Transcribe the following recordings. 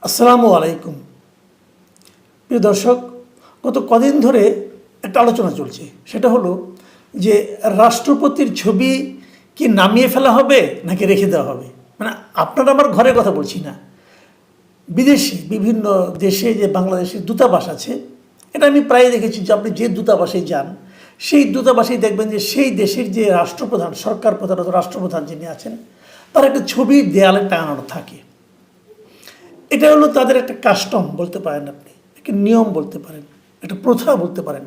আসসালামু আলাইকুম। প্রিয় দর্শক, গত কদিন ধরে একটা আলোচনা চলছে, সেটা হলো যে রাষ্ট্রপতির ছবি কি নামিয়ে ফেলা হবে নাকি রেখে দেওয়া হবে। মানে আপনারা আমার ঘরের কথা বলছি না, বিদেশে বিভিন্ন দেশে যে বাংলাদেশের দূতাবাস আছে, এটা আমি প্রায় দেখেছি যে আপনি যে দূতাবাসে যান সেই দূতাবাসেই দেখবেন যে সেই দেশের যে রাষ্ট্রপ্রধান, সরকার প্রধান অথবা রাষ্ট্রপ্রধান যিনি আছেন, তার একটা ছবি দেয়ালে টাঙানো থাকে। এটা হলো তাদের একটা কাস্টম বলতে পারেন, আপনি একটা নিয়ম বলতে পারেন, একটা প্রথা বলতে পারেন।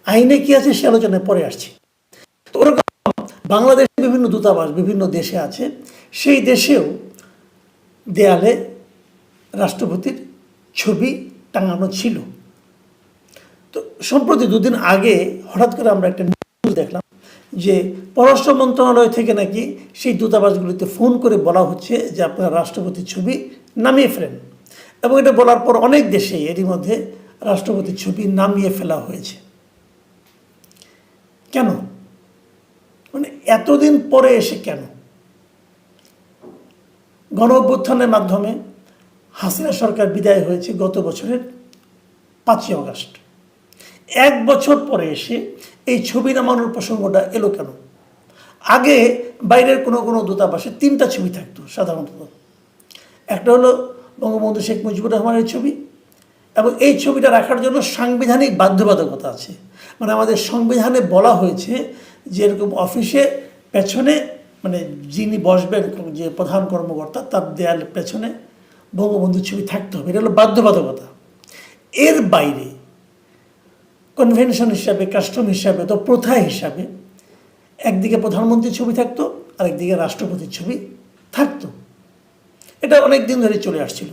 আইনে কি আছে সে আলোচনায় পরে আসছি। তো ওরকম বাংলাদেশে বিভিন্ন দূতাবাস বিভিন্ন দেশে আছে, সেই দেশেও দেয়ালে রাষ্ট্রপতির ছবি টাঙানো ছিল। তো সম্প্রতি দুদিন আগে হঠাৎ করে আমরা একটা নিউজ দেখলাম যে পররাষ্ট্র মন্ত্রণালয় থেকে নাকি সেই দূতাবাসগুলিতে ফোন করে বলা হচ্ছে যে আপনারা রাষ্ট্রপতির ছবি নামিয়ে ফেলেন, এবং এটা বলার পর অনেক দেশে এরই মধ্যে রাষ্ট্রপতির ছবি নামিয়ে ফেলা হয়েছে। কেন? মানে এতদিন পরে এসে কেন? গণ অভ্যুত্থানের মাধ্যমে হাসিনা সরকার বিদায় হয়েছে গত বছরের 5ই অগাস্ট। 1 বছর পরে এসে এই ছবি নামানোর প্রসঙ্গটা এলো কেন? আগে বাইরের কোনো কোনো দূতাবাসে 3টা ছবি থাকতো সাধারণত। একটা হলো বঙ্গবন্ধু শেখ মুজিবুর রহমানের ছবি, এবং এই ছবিটা রাখার জন্য সাংবিধানিক বাধ্যবাধকতা আছে। মানে আমাদের সংবিধানে বলা হয়েছে যে এরকম অফিসে পেছনে, মানে যিনি বসবেন যে প্রধান কর্মকর্তা, তার দেয়াল পেছনে বঙ্গবন্ধুর ছবি থাকতে হবে, এটা হলো বাধ্যবাধকতা। এর বাইরে কনভেনশন হিসাবে, কাস্টম হিসাবে, তো প্রথা হিসাবে একদিকে প্রধানমন্ত্রীর ছবি থাকতো, আরেকদিকে রাষ্ট্রপতির ছবি থাকতো। এটা অনেক দিন ধরে চলে আসছিল।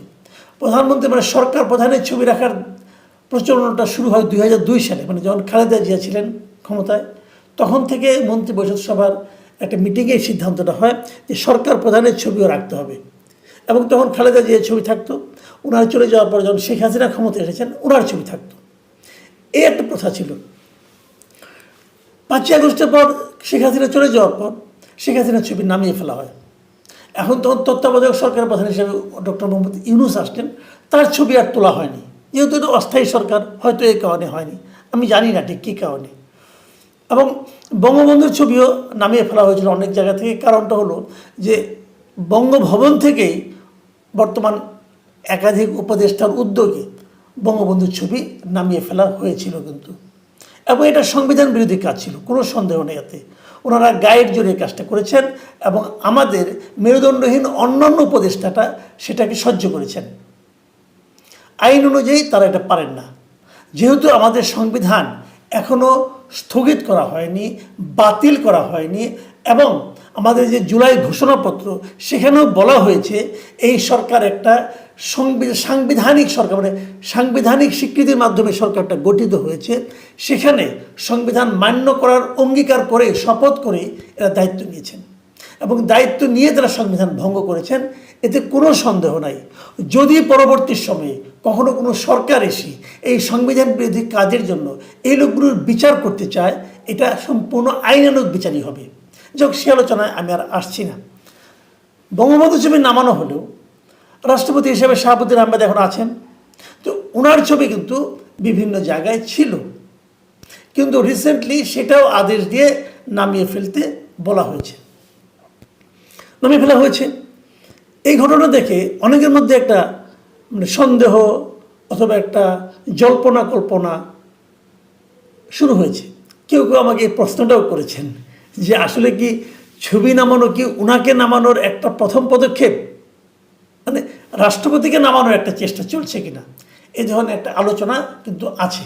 প্রধানমন্ত্রী মানে সরকার প্রধানের ছবি রাখার প্রচলনটা শুরু হয় 2002 সালে, মানে যখন খালেদা জিয়া ছিলেন ক্ষমতায়, তখন থেকে মন্ত্রী পরিষদ সভার একটা মিটিংয়ে সিদ্ধান্তটা হয় যে সরকার প্রধানের ছবিও রাখতে হবে। এবং তখন খালেদা জিয়ার ছবি থাকতো, ওনার চলে যাওয়ার পর যখন শেখ হাসিনা ক্ষমতায় এসেছেন ওনার ছবি থাকতো। এই একটা প্রথা ছিল। 5ই আগস্টের পর শেখ হাসিনা চলে যাওয়ার পর শেখ হাসিনার ছবি নামিয়ে ফেলা হয়। এখন তখন তত্ত্বাবধায়ক সরকার প্রধান হিসেবে ডক্টর মোহাম্মদ ইউনূস আসলেন, তার ছবি আর তোলা হয়নি। যেহেতু এটা অস্থায়ী সরকার, হয়তো এই কারণে হয়নি, আমি জানি না ঠিক কী কারণে। এবং বঙ্গবন্ধুর ছবিও নামিয়ে ফেলা হয়েছিল অনেক জায়গা থেকে। কারণটা হলো যে বঙ্গভবন থেকেই বর্তমান একাধিক উপদেষ্টার উদ্যোগে বঙ্গবন্ধুর ছবি নামিয়ে ফেলা হয়েছিল কিন্তু, এবং এটা সংবিধান বিরোধী কাজ ছিল, কোনো সন্দেহ নেই এতে। ওনারা গায়ের জোরে কাজটা করেছেন, এবং আমাদের মেরুদণ্ডহীন অন্যান্য উপদেষ্টাটা সেটাকে সহ্য করেছেন। আইন অনুযায়ী তারা এটা পারেন না, যেহেতু আমাদের সংবিধান এখনও স্থগিত করা হয়নি, বাতিল করা হয়নি, এবং আমাদের যে জুলাই ঘোষণাপত্র সেখানেও বলা হয়েছে এই সরকার একটা সাংবিধানিক সরকার, মানে সাংবিধানিক স্বীকৃতির মাধ্যমে সরকারটা গঠিত হয়েছে। সেখানে সংবিধান মান্য করার অঙ্গীকার করে, শপথ করে এরা দায়িত্ব নিয়েছেন, এবং দায়িত্ব নিয়ে তারা সংবিধান ভঙ্গ করেছেন, এতে কোনো সন্দেহ নাই। যদি পরবর্তী সময়ে কখনো কোনো সরকার এসে এই সংবিধান বিরোধী কাজের জন্য এই লোকগুলোর বিচার করতে চায়, এটা সম্পূর্ণ আইনানুগ বিচারই হবে। যাক, সে আলোচনায় আমি আর আসছি না। বঙ্গবন্ধু ছবি নামানো হলেও রাষ্ট্রপতি হিসেবে শাহাবুদ্দিন আহমেদ এখন আছেন, তো ওনার ছবি কিন্তু বিভিন্ন জায়গায় ছিল, কিন্তু রিসেন্টলি সেটাও আদেশ দিয়ে নামিয়ে ফেলতে বলা হয়েছে, নামিয়ে ফেলা হয়েছে। এই ঘটনা দেখে অনেকের মধ্যে একটা মানে সন্দেহ অথবা একটা জল্পনা কল্পনা শুরু হয়েছে। কেউ কেউ আমাকে এই প্রশ্নটাও করেছেন যে আসলে কি ছবি নামানো কি ওনাকে নামানোর একটা প্রথম পদক্ষেপ, মানে রাষ্ট্রপতিকে নামানোর একটা চেষ্টা চলছে কিনা, এই ধরনের একটা আলোচনা কিন্তু আছে।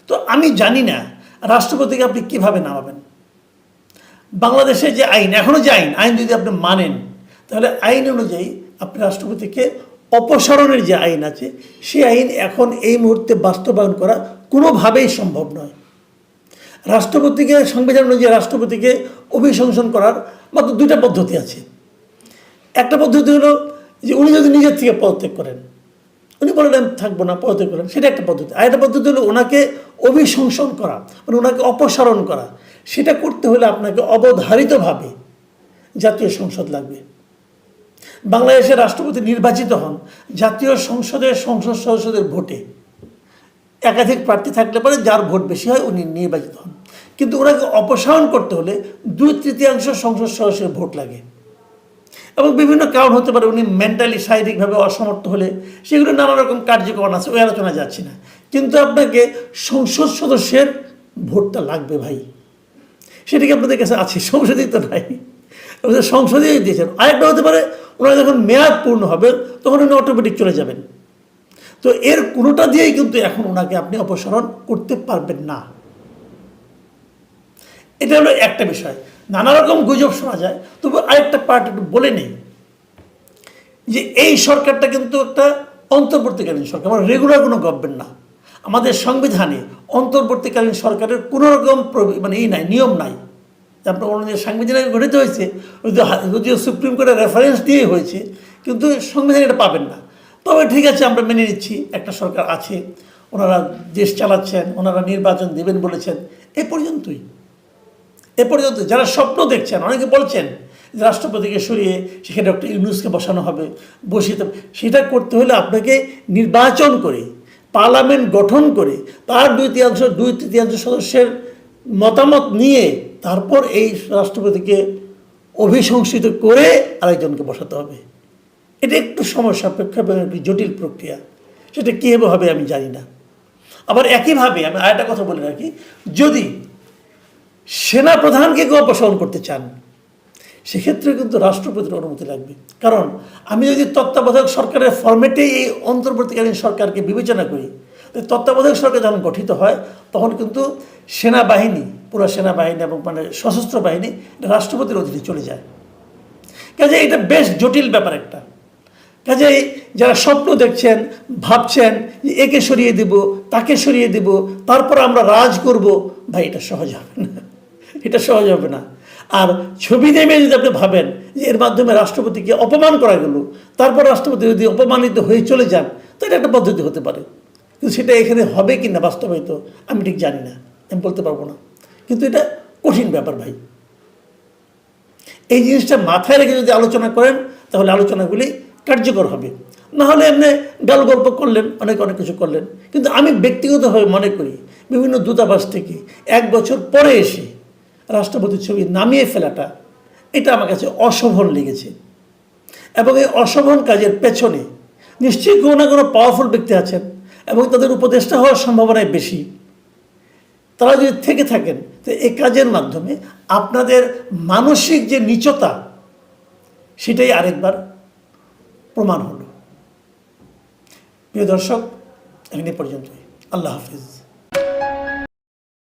তো আমি জানি না রাষ্ট্রপতিকে আপনি কিভাবে নামাবেন। বাংলাদেশে যে আইন, এখনও যে আইন যদি আপনি মানেন, তাহলে আইন অনুযায়ী আপনি রাষ্ট্রপতিকে অপসারণের যে আইন আছে সেই আইন এখন এই মুহূর্তে বাস্তবায়ন করা কোনোভাবেই সম্ভব নয়। রাষ্ট্রপতিকে, সংবিধান অনুযায়ী রাষ্ট্রপতিকে অভিশংসন করার মাত্র 2টা পদ্ধতি আছে। একটা পদ্ধতি হলো যে উনি যদি নিজের থেকে পদত্যাগ করেন, উনি বললেন থাকবো না, পদত্যাগ করেন, সেটা একটা পদ্ধতি। আর একটা পদ্ধতি হলো ওনাকে অভিশংসন করা, মানে ওনাকে অপসারণ করা। সেটা করতে হলে আপনাকে অবধারিতভাবে জাতীয় সংসদ লাগবে। বাংলাদেশের রাষ্ট্রপতি নির্বাচিত হন জাতীয় সংসদের সংসদ সদস্যদের ভোটে। একাধিক প্রার্থী থাকলে পরে যার ভোট বেশি হয় উনি নির্বাচিত হন, কিন্তু ওনাকে অপসারণ করতে হলে 2/3 সংসদ সদস্যের ভোট লাগে। এবং বিভিন্ন কারণ হতে পারে, উনি মেন্টালি শারীরিকভাবে অসমর্থ হলে, সেগুলো নানা রকম কার্যক্রম আছে, ওই আলোচনা যাচ্ছি না। কিন্তু আপনাকে সংসদ সদস্যের ভোটটা লাগবে ভাই, সেটা কি আপনাদের কাছে আছে? সংসদেই তো নাই, সংসদেই দিয়েছেন। আরেকটা হতে পারে, ওনার যখন মেয়াদ পূর্ণ হবে তখন উনি অটোমেটিক চলে যাবেন। তো এর কোনোটা দিয়েই কিন্তু এখন ওনাকে আপনি অপসারণ করতে পারবেন না। এটা হলো একটা বিষয়। নানা রকম গুজব শোনা যায়, তবে আরেকটা পার্ট একটু বলে নেই যে এই সরকারটা কিন্তু একটা অন্তর্বর্তীকালীন সরকার, আমার রেগুলার কোনো গভর্নমেন্ট না। আমাদের সংবিধানে অন্তর্বর্তীকালীন সরকারের কোনো রকম মানে নাই, নিয়ম নাই। আপনার অন্য সাংবিধানিক গঠিত হয়েছে, যদিও সুপ্রিম কোর্টের রেফারেন্স দিয়ে হয়েছে, কিন্তু সংবিধানে এটা পাবেন না। তবে ঠিক আছে, আমরা মেনে নিচ্ছি একটা সরকার আছে, ওনারা দেশ চালাচ্ছেন, ওনারা নির্বাচন দেবেন বলেছেন, এ পর্যন্তই। যারা স্বপ্ন দেখছেন, অনেকে বলছেন যে রাষ্ট্রপতিকে সরিয়ে সেখানে ডক্টর ইউনূসকে বসানো হবে, বসিয়ে, সেটা করতে হলে আপনাকে নির্বাচন করে পার্লামেন্ট গঠন করে তার 2/3 সদস্যের মতামত নিয়ে তারপর এই রাষ্ট্রপতিকে অভিশংসিত করে আরেকজনকে বসাতে হবে। এটা একটু সময় সাপেক্ষ এবং একটি জটিল প্রক্রিয়া, সেটা কীভাবে হবে আমি জানি না। আবার একইভাবে আমি আরেকটা কথা বলে রাখি, যদি সেনা প্রধানকে কেউ অপসারণ করতে চান, সেক্ষেত্রে কিন্তু রাষ্ট্রপতির অনুমতি লাগবে। কারণ আমি যদি তত্ত্বাবধায়ক সরকারের ফরম্যাটেই এই অন্তর্বর্তীকালীন সরকারকে বিবেচনা করি, তত্ত্বাবধায়ক সরকার যখন গঠিত হয় তখন কিন্তু সেনাবাহিনী, পুরো সেনাবাহিনী এবং মানে সশস্ত্র বাহিনী রাষ্ট্রপতির অধীনে চলে যায়। কাজে এটা বেশ জটিল ব্যাপার একটা। কাজেই যারা স্বপ্ন দেখছেন, ভাবছেন যে একে সরিয়ে দেব, তাকে সরিয়ে দেব, তারপর আমরা রাজ করব, ভাই এটা সহজ হবে না, এটা সহজ হবে না। আর ছবি নেমে যদি আপনি ভাবেন যে এর মাধ্যমে রাষ্ট্রপতিকে অপমান করা গেল, তারপর রাষ্ট্রপতি যদি অপমানিত হয়ে চলে যান, তো এটা একটা পদ্ধতি হতে পারে। কিন্তু সেটা এখানে হবে কি না বাস্তবায়িত আমি ঠিক জানি না, আমি বলতে পারবো না। কিন্তু এটা কঠিন ব্যাপার ভাই। এই জিনিসটা মাথায় রেখে যদি আলোচনা করেন তাহলে আলোচনাগুলি কার্যকর হবে। না হলে এমনি গাল গল্প করলেন, অনেক কিছু করলেন। কিন্তু আমি ব্যক্তিগতভাবে মনে করি বিভিন্ন দূতাবাস থেকে 1 বছর পরে এসে রাষ্ট্রপতির ছবি নামিয়ে ফেলাটা, এটা আমার কাছে অশোভন লেগেছে। এবং এই অশোভন কাজের পেছনে নিশ্চয়ই কোনো না কোনো পাওয়ারফুল ব্যক্তি আছেন এবং তাদের উপদেষ্টা হওয়ার সম্ভাবনাই বেশি। তারা যদি থেকে থাকেন তো এই কাজের মাধ্যমে আপনাদের মানসিক যে নীচতা, সেটাই আরেকবার প্রমাণ হলো। প্রিয় দর্শক, এখানে পর্যন্তই। আল্লাহ হাফিজ।